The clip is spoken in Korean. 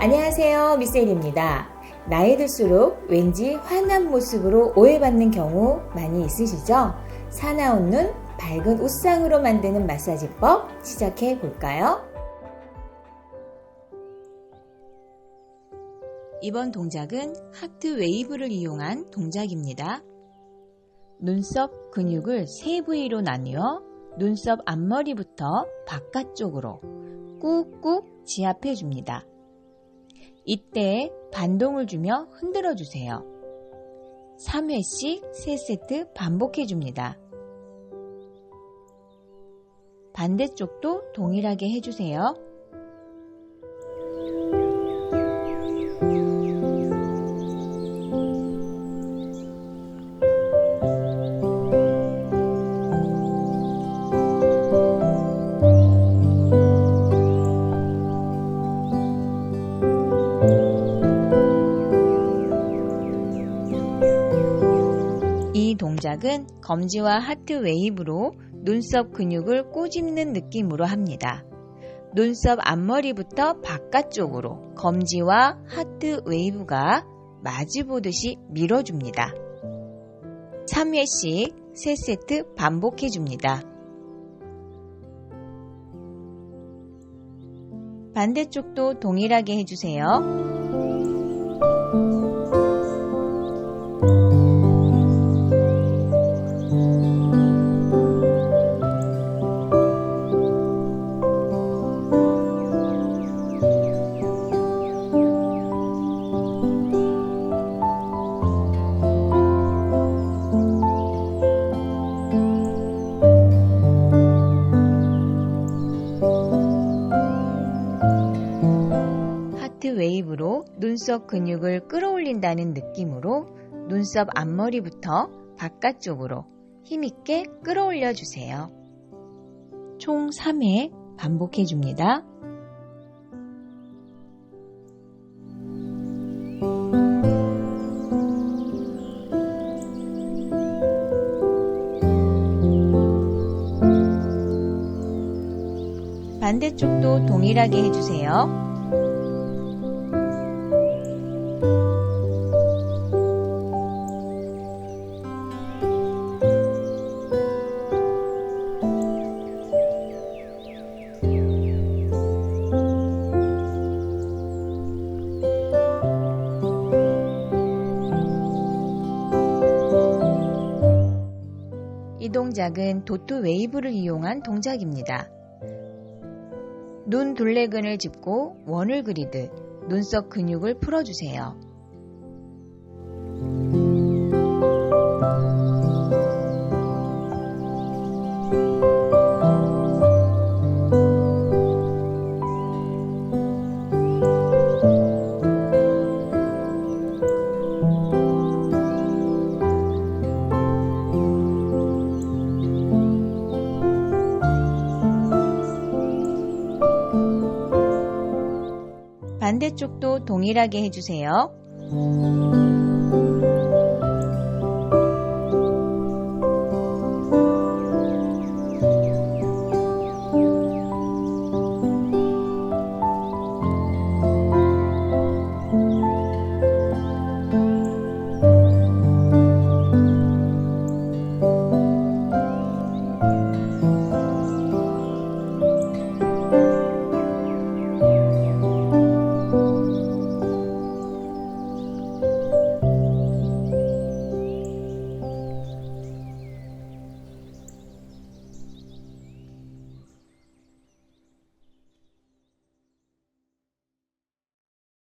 안녕하세요, 미셀입니다. 나이 들수록 왠지 환한 모습으로 오해받는 경우 많이 있으시죠? 사나운 눈, 밝은 웃상으로 만드는 마사지법 시작해 볼까요? 이번 동작은 하트 웨이브를 이용한 동작입니다. 눈썹 근육을 세 부위로 나뉘어 눈썹 앞머리부터 바깥쪽으로 꾹꾹 지압해 줍니다. 이때 반동을 주며 흔들어 주세요. 3회씩 3세트 반복해 줍니다. 반대쪽도 동일하게 해주세요. 이 동작은 검지와 하트 웨이브로 눈썹 근육을 꼬집는 느낌으로 합니다. 눈썹 앞머리부터 바깥쪽으로 검지와 하트 웨이브가 마주보듯이 밀어줍니다. 3회씩 3세트 반복해줍니다. 반대쪽도 동일하게 해주세요. 하트 웨이브로 눈썹 근육을 끌어올린다는 느낌으로 눈썹 앞머리부터 바깥쪽으로 힘있게 끌어올려 주세요. 총 3회 반복해 줍니다. 반대쪽도 동일하게 해주세요. 이 동작은 도트 웨이브를 이용한 동작입니다. 눈 둘레근을 짚고 원을 그리듯 눈썹 근육을 풀어주세요. 반대쪽도 동일하게 해주세요.